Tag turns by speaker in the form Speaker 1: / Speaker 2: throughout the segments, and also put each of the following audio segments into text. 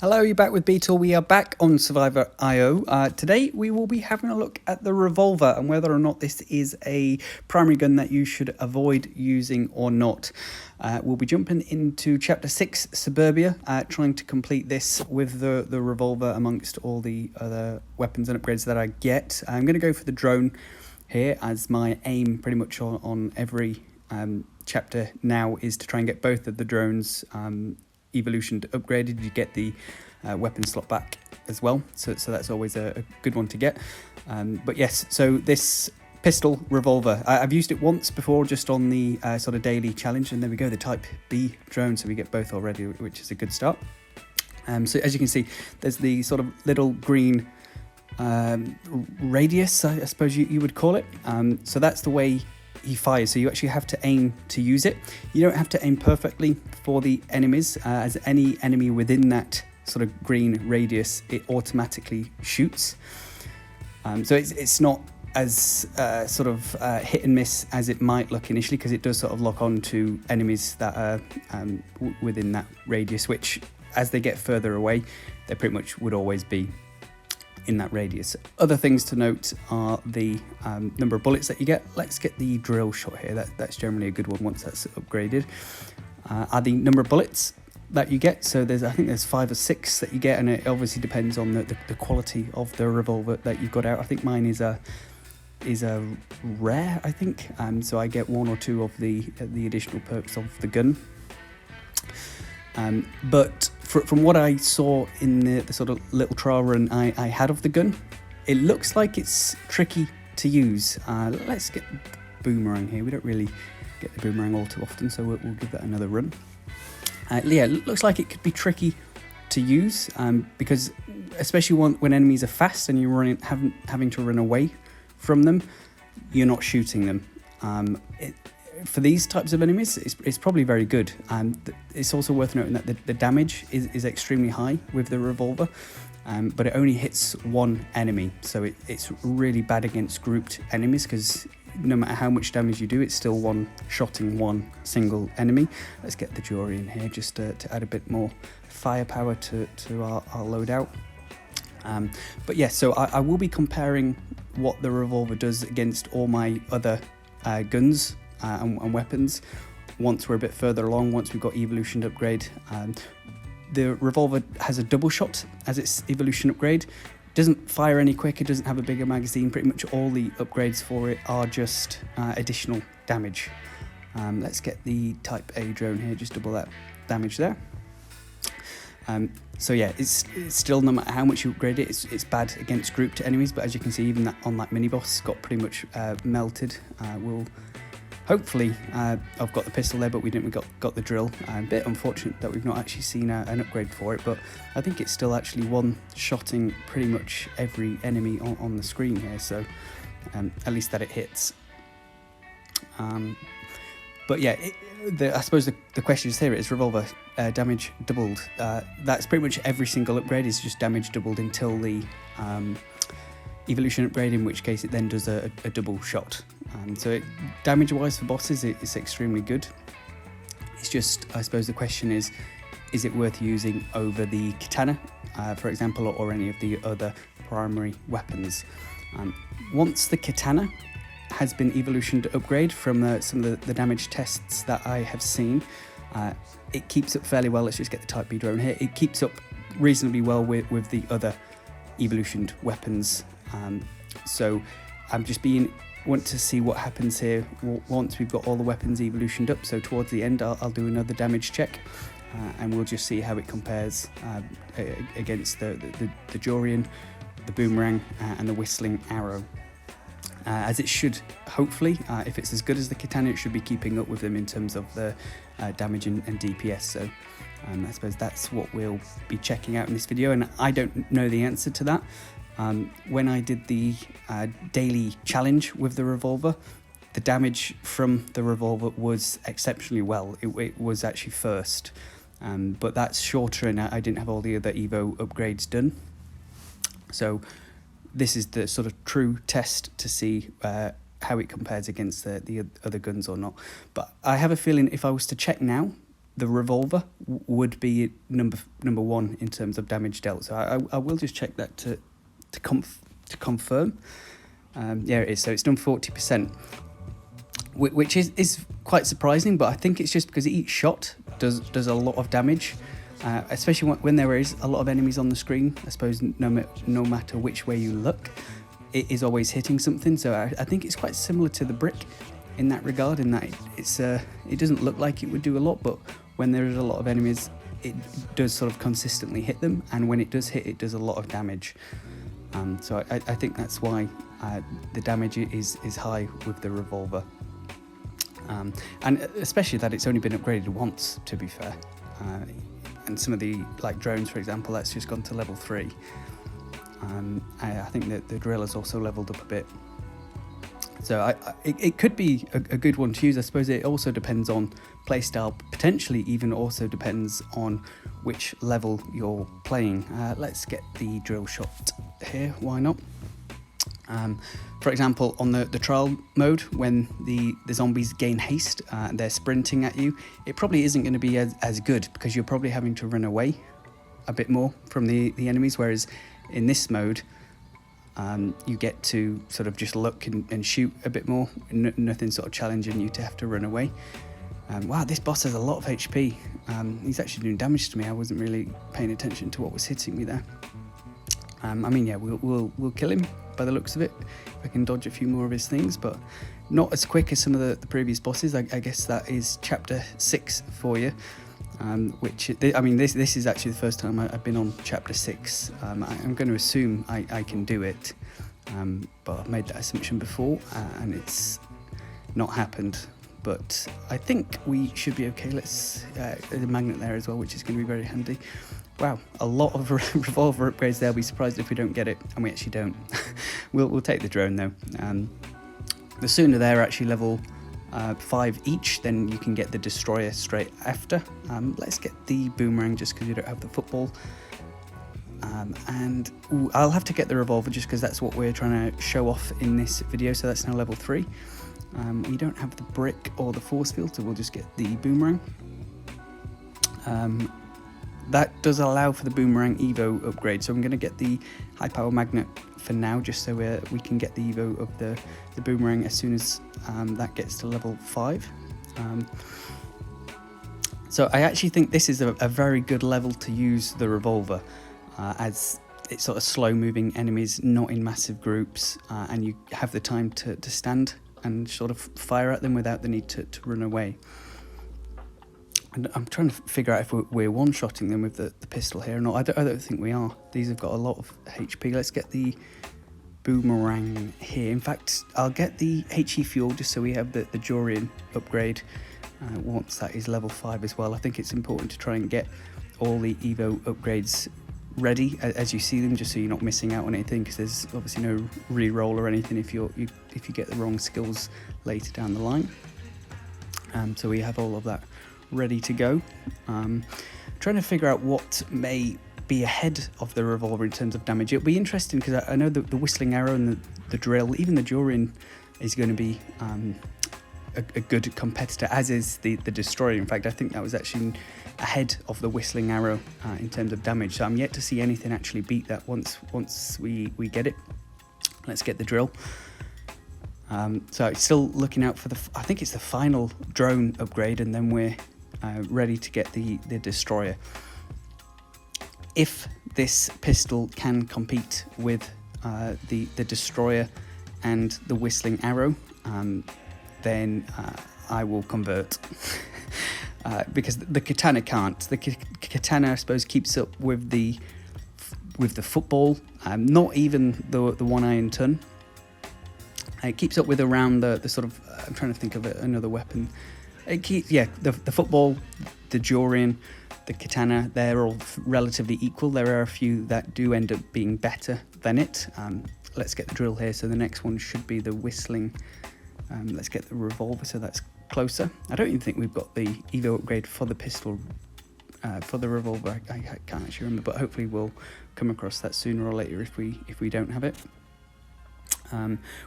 Speaker 1: Hello, you're back with Beatle. We are back on Survivor IO. Today we will be having a look at the Revolver and whether or not this is a primary gun that you should avoid using or not. We'll be jumping into Chapter 6, Suburbia, trying to complete this with the Revolver amongst all the other weapons and upgrades that I get. I'm going to go for the drone here as my aim pretty much on every chapter now is to try and get both of the drones evolution upgraded. You get the weapon slot back as well, so that's always a good one to get. But yes, so this pistol Revolver, I've used it once before just on the sort of daily challenge, and there we go, the Type B drone, so we get both already, which is a good start. So as you can see, there's the sort of little green radius, I suppose you would call it. So that's the way he fires, so you actually have to aim to use it. You don't have to aim perfectly for the enemies, as any enemy within that sort of green radius, it automatically shoots. So it's not as sort of hit and miss as it might look initially, because it does sort of lock on to enemies that are within that radius, which as they get further away, they pretty much would always be in that radius. Other things to note are the number of bullets that you get. Let's get the drill shot here. That's generally a good one once that's upgraded. Are the number of bullets that you get. So I think there's 5 or 6 that you get, and it obviously depends on the quality of the Revolver that you've got out. I think mine is a rare, I think. So I get 1 or 2 of the additional perks of the gun. But from what I saw in the sort of little trial run I had of the gun, it looks like it's tricky to use. Let's get the boomerang here. We don't really get the boomerang all too often, so we'll give that another run. Yeah, it looks like it could be tricky to use, because especially when enemies are fast and you're having to run away from them, you're not shooting them. For these types of enemies, it's probably very good. It's also worth noting that the damage is extremely high with the Revolver, but it only hits one enemy, so it's really bad against grouped enemies, because no matter how much damage you do, it's still one-shotting one single enemy. Let's get the jury in here just to add a bit more firepower to our loadout. But yeah, so I will be comparing what the Revolver does against all my other guns and weapons once we're a bit further along, once we've got evolution upgrade. The Revolver has a double shot as its evolution upgrade. Doesn't fire any quicker, doesn't have a bigger magazine. Pretty much all the upgrades for it are just additional damage. Let's get the Type A drone here, just double that damage there. So yeah, it's still, no matter how much you upgrade it, it's bad against grouped enemies, but as you can see, even on that mini boss got pretty much melted. We'll hopefully, I've got the pistol there, but we didn't. We got the drill. A bit unfortunate that we've not actually seen an upgrade for it, but I think it's still actually one-shotting pretty much every enemy on the screen here, so at least that it hits. But yeah, I suppose the question is here, is Revolver damage doubled? That's pretty much every single upgrade is just damage doubled until the evolution upgrade, in which case it then does a double shot. So damage wise for bosses, it's extremely good. It's just, I suppose the question is it worth using over the katana, for example, or any of the other primary weapons? Once the katana has been evolutioned to upgrade from some of the damage tests that I have seen, it keeps up fairly well. Let's just get the Type B drone here. It keeps up reasonably well with the other evolutioned weapons. So I'm just want to see what happens here once we've got all the weapons evolutioned up. So towards the end, I'll do another damage check, and we'll just see how it compares against the Jorian, the boomerang, and the whistling arrow. As it should, hopefully, if it's as good as the katana, it should be keeping up with them in terms of the damage and DPS. So I suppose that's what we'll be checking out in this video, and I don't know the answer to that. When I did the daily challenge with the Revolver, the damage from the Revolver was exceptionally well. It was actually first, but that's shorter, and I didn't have all the other Evo upgrades done. So this is the sort of true test to see how it compares against the other guns or not. But I have a feeling if I was to check now, the Revolver would be number one in terms of damage dealt. So I will just check that to confirm. Yeah, it is. So it's done 40%, which is quite surprising. But I think it's just because each shot does a lot of damage, especially when there is a lot of enemies on the screen. I suppose no matter which way you look, it is always hitting something. So I think it's quite similar to the brick in that regard, in that it doesn't look like it would do a lot, but when there is a lot of enemies, it does sort of consistently hit them, and when it does hit, it does a lot of damage. So I think that's why the damage is high with the Revolver, and especially that it's only been upgraded once, to be fair. And some of the like drones, for example, that's just gone to level 3. I think that the drill has also leveled up a bit. So it could be a good one to use. I suppose it also depends on playstyle, potentially even also depends on which level you're playing. Let's get the drill shot here, why not? For example, on the trial mode, when the zombies gain haste and they're sprinting at you, it probably isn't going to be as good, because you're probably having to run away a bit more from the enemies, whereas in this mode, you get to sort of just look and shoot a bit more, nothing sort of challenging you to have to run away. Wow, this boss has a lot of HP. He's actually doing damage to me. I wasn't really paying attention to what was hitting me there. I mean, yeah, we'll kill him by the looks of it, if I can dodge a few more of his things, but not as quick as some of the previous bosses. I guess that is chapter 6 for you. Which, I mean, this is actually the first time I've been on chapter 6. I'm going to assume I can do it, but I've made that assumption before, and it's not happened. But I think we should be okay. There's a magnet there as well, which is going to be very handy. Wow, a lot of Revolver upgrades there. I'll be surprised if we don't get it, and we actually don't. We'll take the drone though. The sooner they're actually level 5 each, then you can get the Destroyer straight after. Let's get the Boomerang just because you don't have the football. And I'll have to get the Revolver just because that's what we're trying to show off in this video. So that's now level 3. We don't have the brick or the force field, so we'll just get the Boomerang. That does allow for the Boomerang Evo upgrade, so I'm going to get the high power magnet for now, just so we can get the Evo of the Boomerang as soon as that gets to level 5. So I actually think this is a very good level to use the Revolver, as it's sort of slow moving enemies, not in massive groups, and you have the time to stand and sort of fire at them without the need to run away. And I'm trying to figure out if we're one-shotting them with the pistol here or not. I don't think we are. These have got a lot of HP. Let's get the Boomerang here. In fact, I'll get the HE fuel just so we have the Jorian upgrade once that is level 5 as well. I think it's important to try and get all the Evo upgrades ready as you see them, just so you're not missing out on anything, because there's obviously no re-roll or anything if you get the wrong skills later down the line. So we have all of that ready to go. Trying to figure out what may be ahead of the Revolver in terms of damage. It'll be interesting because I know the Whistling Arrow and the Drill, even the Jorian, is going to be a good competitor, as is the Destroyer. In fact, I think that was actually ahead of the Whistling Arrow in terms of damage. So I'm yet to see anything actually beat that once we get it. Let's get the Drill. So it's still looking out for I think it's the final drone upgrade, and then we're ready to get the Destroyer. If this pistol can compete with the Destroyer and the Whistling Arrow, then I will convert. Because the Katana can't. The Katana, I suppose, keeps up with the football, not even the one iron ton. It keeps up with around the sort of, I'm trying to think of another weapon. It keeps, yeah, the football, the Jorian, the Katana, they're all relatively equal. There are a few that do end up being better than it. Let's get the Drill here. So the next one should be the Whistling. Let's get the Revolver, so that's closer. I don't even think we've got the Evo upgrade for the pistol, for the Revolver. I can't actually remember, but hopefully we'll come across that sooner or later if we don't have it.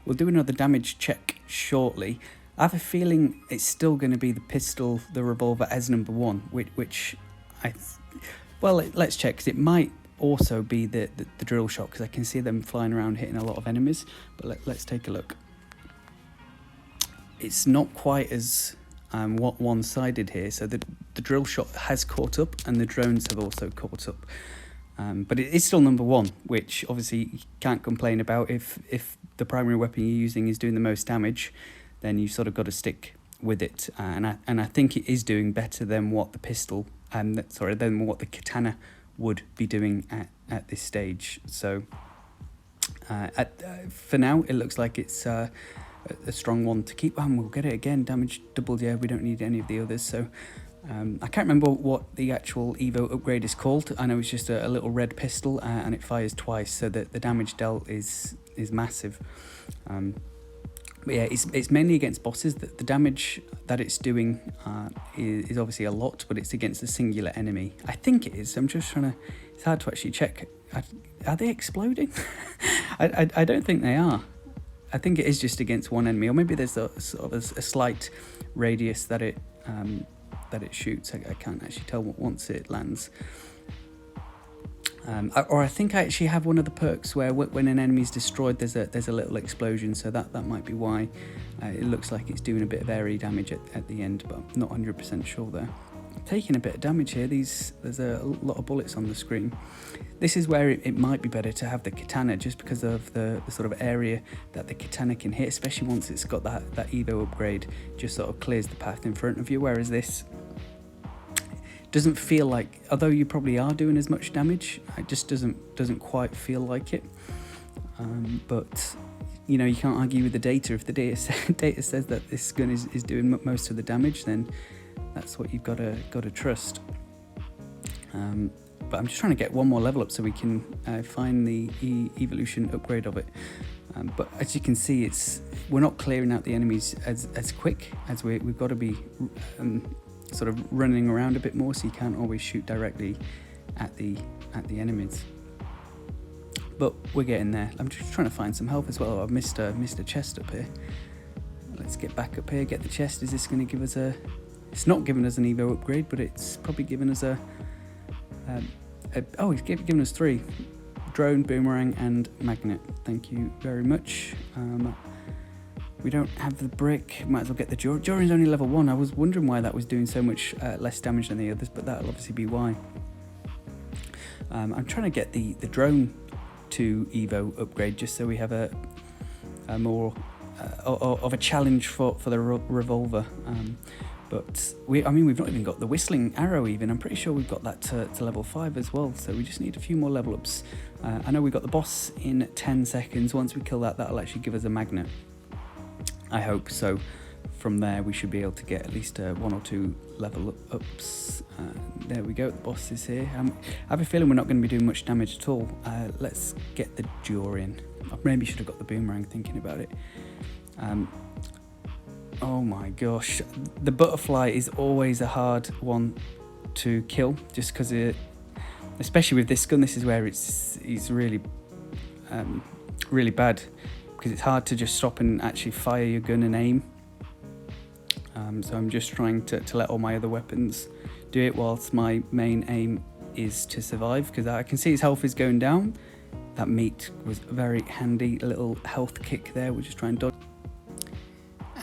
Speaker 1: We'll do another damage check shortly. I have a feeling it's still going to be the pistol, the revolver as number one, which well, let's check, because it might also be the drill shot, because I can see them flying around hitting a lot of enemies. But let's take a look. It's not quite as one-sided here, so the drill shot has caught up and the drones have also caught up. But it is still number one, which obviously you can't complain about. If the primary weapon you're using is doing the most damage, then you've sort of got to stick with it. And I think it is doing better than what the pistol, than what the katana would be doing at this stage. So for now, it looks like it's a strong one to keep. And we'll get it again, damage doubled. Yeah, we don't need any of the others. So I can't remember what the actual Evo upgrade is called. I know it's just a little red pistol, and it fires twice, so that the damage dealt is massive. But yeah, it's mainly against bosses. The damage that it's doing is obviously a lot, but it's against a singular enemy. I think it is. I'm just trying to... It's hard to actually check. Are they exploding? I don't think they are. I think it is just against one enemy, or maybe there's a sort of a slight radius that it shoots. I can't actually tell once it lands. Or I think I actually have one of the perks where when an enemy's destroyed, there's a little explosion, so that might be why it looks like it's doing a bit of area damage at the end, but I'm not 100% sure there. Taking a bit of damage here. There's a lot of bullets on the screen. This is where it might be better to have the katana, just because of the sort of area that the katana can hit, especially once it's got that Evo upgrade, just sort of clears the path in front of you, whereas this doesn't feel like, although you probably are doing as much damage, it just doesn't quite feel like it. But you know, you can't argue with the data. If the data says that this gun is doing most of the damage, then that's what you've got to trust. But I'm just trying to get one more level up so we can find the evolution upgrade of it. But as you can see, we're not clearing out the enemies as quick as we've got to be. Sort of running around a bit more, so you can't always shoot directly at the enemies. But we're getting there. I'm just trying to find some health as well. I've missed a chest up here. Let's get back up here, get the chest. Is this going to give us a... It's not giving us an Evo upgrade, but it's probably giving us oh, he's given us 3. Drone, boomerang, and magnet. Thank you very much. We don't have the brick. Might as well get the Durian's only level 1. I was wondering why that was doing so much less damage than the others, but that'll obviously be why. I'm trying to get the drone to Evo upgrade, just so we have a more of a challenge for the revolver. But we've not even got the whistling arrow even. I'm pretty sure we've got that to level 5 as well, so we just need a few more level ups. I know we got the boss in 10 seconds. Once we kill that'll actually give us a magnet. I hope so. From there we should be able to get at least 1 or 2 level ups. There we go, the boss is here. I have a feeling we're not going to be doing much damage at all. Let's get the Durian. I maybe should have got the boomerang thinking about it. Oh my gosh, the butterfly is always a hard one to kill, just because especially with this gun, this is where it's really really bad, because it's hard to just stop and actually fire your gun and aim. So I'm just trying to let all my other weapons do it, whilst my main aim is to survive, because I can see his health is going down. That meat was a very handy little health kick there. We'll just try and dodge.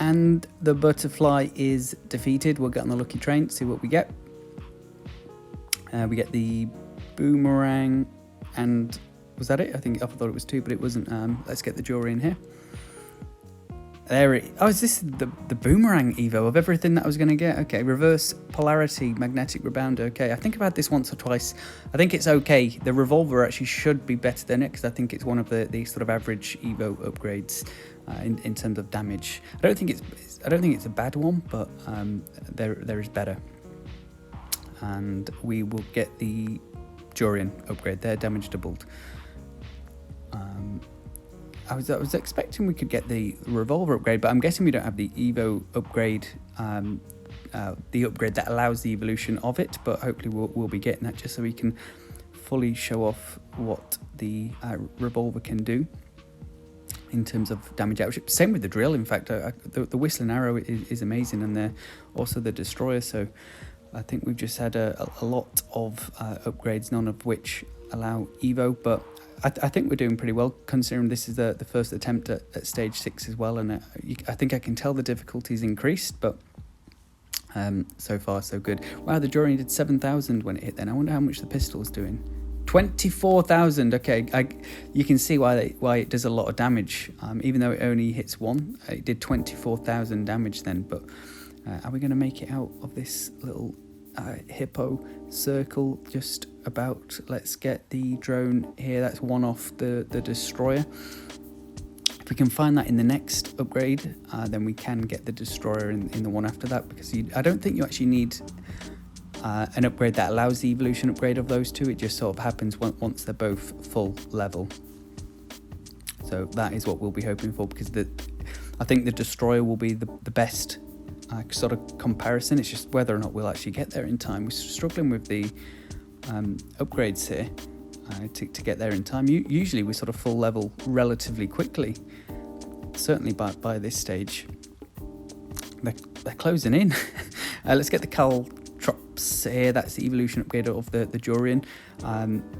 Speaker 1: And the butterfly is defeated. We'll get on the lucky train, see what we get. We get the boomerang, and was that it? I thought it was 2, but it wasn't. Let's get the Durian here. Is this the boomerang Evo of everything that I was going to get? Okay, reverse polarity, magnetic rebounder. Okay, I think I've had this once or twice. I think it's okay. The revolver actually should be better than it, because I think it's one of the sort of average Evo upgrades in terms of damage. I don't think it's a bad one, but there is better. And we will get the Durian upgrade there, damage doubled. I was expecting we could get the revolver upgrade, but I'm guessing we don't have the Evo upgrade, the upgrade that allows the evolution of it. But hopefully we'll be getting that, just so we can fully show off what the revolver can do. in terms of damage output. Same with the drill, in fact. The whistling arrow is amazing, and also the destroyer. So I think we've just had a lot of upgrades, none of which allow Evo, but I think we're doing pretty well, considering this is the first attempt at stage 6 as well, and I think I can tell the difficulty's increased, but so far so good. Wow, the Jory did 7,000 when it hit then. I wonder how much the pistol's doing. 24,000. Okay, you can see why it does a lot of damage. Even though it only hits one, it did 24,000 damage then. But are we going to make it out of this little hippo circle just about? Let's get the drone here. That's one off the destroyer. If we can find that in the next upgrade, then we can get the destroyer in the one after that, because I don't think you actually need an upgrade that allows the evolution upgrade of those two. It just sort of happens once they're both full level. So that is what we'll be hoping for, because I think the destroyer will be the best sort of comparison. It's just whether or not we'll actually get there in time. We're struggling with the upgrades here to get there in time. Usually we sort of full level relatively quickly, certainly by this stage. They're closing in. Let's get the caltrops here. That's the evolution upgrade of the Jorian.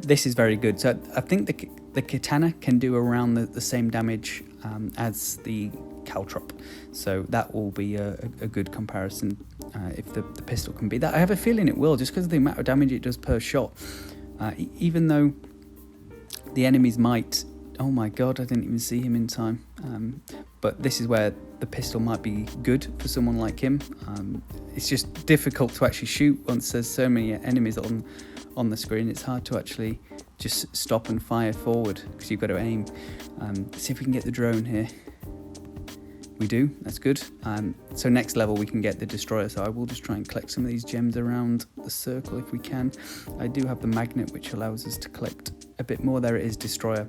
Speaker 1: This is very good. So I think the katana can do around the same damage as the caltrop, so that will be a good comparison if the pistol can beat that. I have a feeling it will, just because of the amount of damage it does per shot. Even though the enemies might... Oh my god, I didn't even see him in time. But this is where the pistol might be good for someone like him. It's just difficult to actually shoot once there's so many enemies on the screen. It's hard to actually just stop and fire forward, because you've got to aim. Let's see if we can get the drone here. We do, that's good. So next level we can get the destroyer, so I will just try and collect some of these gems around the circle if we can. I do have the magnet, which allows us to collect a bit more. There it is, destroyer.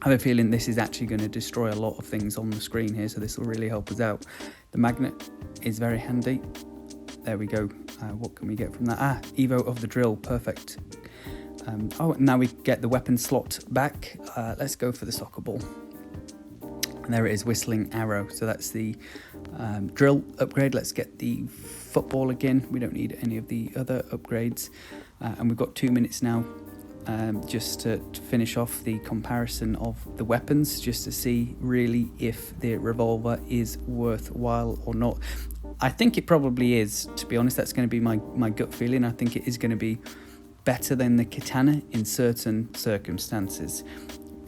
Speaker 1: I have a feeling this is actually going to destroy a lot of things on the screen here, so this will really help us out. The magnet is very handy. There we go. What can we get from that? Evo of the drill, perfect. Now we get the weapon slot back. Let's go for the soccer ball. And there it is, whistling arrow. So that's the drill upgrade. Let's get the football again. We don't need any of the other upgrades. And we've got 2 minutes now just to finish off the comparison of the weapons, just to see really if the revolver is worthwhile or not. I think it probably is, to be honest. That's going to be my gut feeling. I think it is going to be better than the katana in certain circumstances.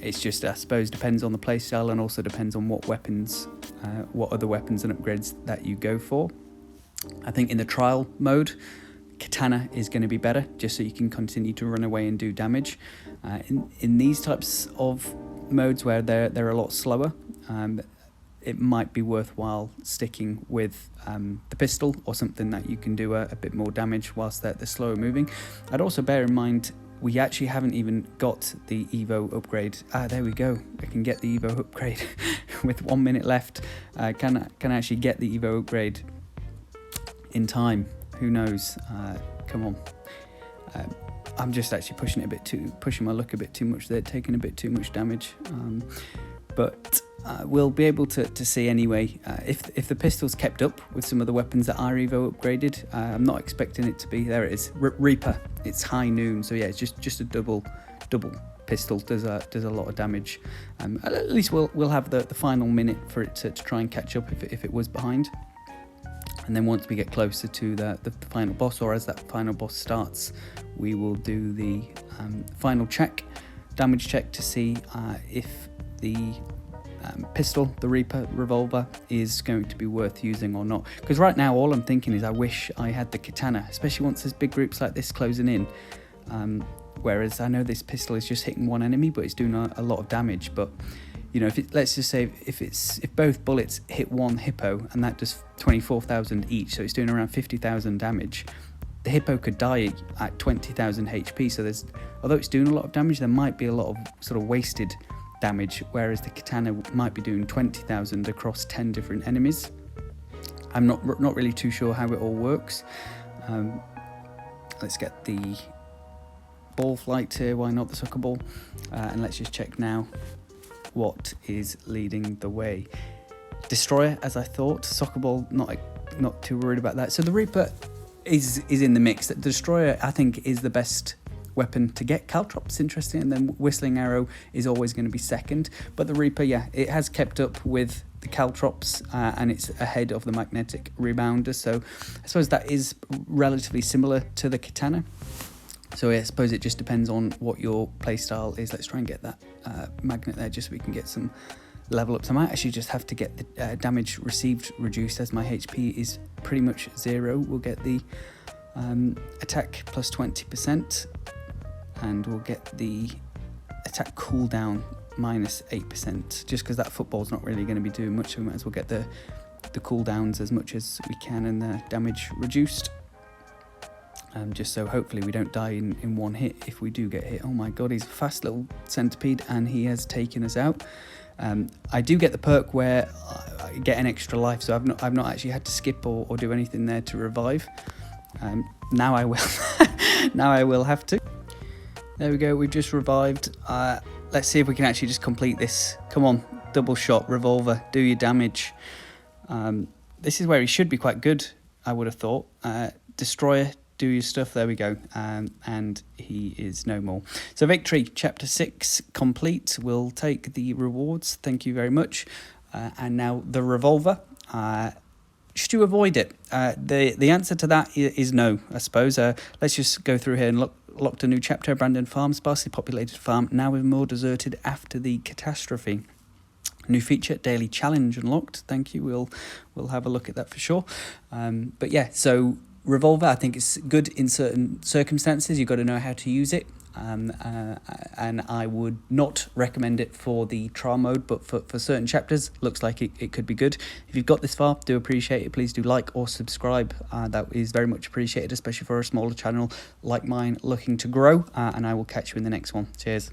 Speaker 1: It's just, I suppose, depends on the playstyle, and also depends on what other weapons and upgrades that you go for. I think in the trial mode, katana is going to be better, just so you can continue to run away and do damage. In these types of modes where they're a lot slower, it might be worthwhile sticking with the pistol, or something that you can do a bit more damage whilst they're slower moving. I'd also bear in mind, we actually haven't even got the Evo upgrade. There we go. I can get the Evo upgrade with 1 minute left. Can I actually get the Evo upgrade in time? Who knows? Come on. I'm just actually pushing my luck a bit too much there, taking a bit too much damage. But we'll be able to see anyway. If the pistol's kept up with some of the weapons that are Evo upgraded, I'm not expecting it to be. There it is, Reaper. It's high noon, so yeah, it's just a double pistol. Does a lot of damage. At least we'll have the final minute for it to try and catch up if it was behind. And then once we get closer to the final boss, or as that final boss starts, we will do the final damage check to see if the pistol, the Reaper revolver, is going to be worth using or not. Because right now all I'm thinking is I wish I had the katana, especially once there's big groups like this closing in. Whereas I know this pistol is just hitting one enemy, but it's doing a lot of damage. But you know, let's just say if both bullets hit one hippo, and that does 24,000 each, so it's doing around 50,000 damage. The hippo could die at 20,000 HP. So although it's doing a lot of damage, there might be a lot of sort of wasted damage, whereas the katana might be doing 20,000 across 10 different enemies. I'm not really too sure how it all works. Let's get the ball flight here, why not the soccer ball, and let's just check now. what is leading the way. Destroyer, as I thought. Soccer Ball, not too worried about that. So the Reaper is in the mix. The Destroyer, I think, is the best weapon to get. Caltrops, interesting, and then Whistling Arrow is always going to be second. But the Reaper, yeah, it has kept up with the Caltrops, and it's ahead of the Magnetic Rebounder. So I suppose that is relatively similar to the Katana. So I suppose it just depends on what your playstyle is. Let's try and get that magnet there just so we can get some level ups. I might actually just have to get the damage received reduced, as my HP is pretty much 0. We'll get the attack plus 20%, and we'll get the attack cooldown minus 8%, just because that football's not really going to be doing much, so we might as well get the cooldowns as much as we can and the damage reduced. Just so hopefully we don't die in one hit if we do get hit. Oh my god, he's a fast little centipede, and he has taken us out. I do get the perk where I get an extra life, so I've not actually had to skip or do anything there to revive. Now I will. Now I will have to. There we go, we've just revived. Let's see if we can actually just complete this. Come on, double shot, Revolver, do your damage. This is where he should be quite good, I would have thought. Destroyer, do your stuff. There we go. And he is no more. So victory, chapter 6 complete. We'll take the rewards. Thank you very much. And now the Revolver. Should you avoid it? The answer to that is no, I suppose. Let's just go through here and locked a new chapter. Abandoned farm, sparsely populated farm, now with more deserted after the catastrophe. New feature, daily challenge unlocked. Thank you. We'll have a look at that for sure. But yeah, so Revolver, I think it's good in certain circumstances. You've got to know how to use it. And I would not recommend it for the trial mode, but for certain chapters, looks like it could be good. If you've got this far, do appreciate it. Please do like or subscribe. That is very much appreciated, especially for a smaller channel like mine looking to grow. And I will catch you in the next one. Cheers.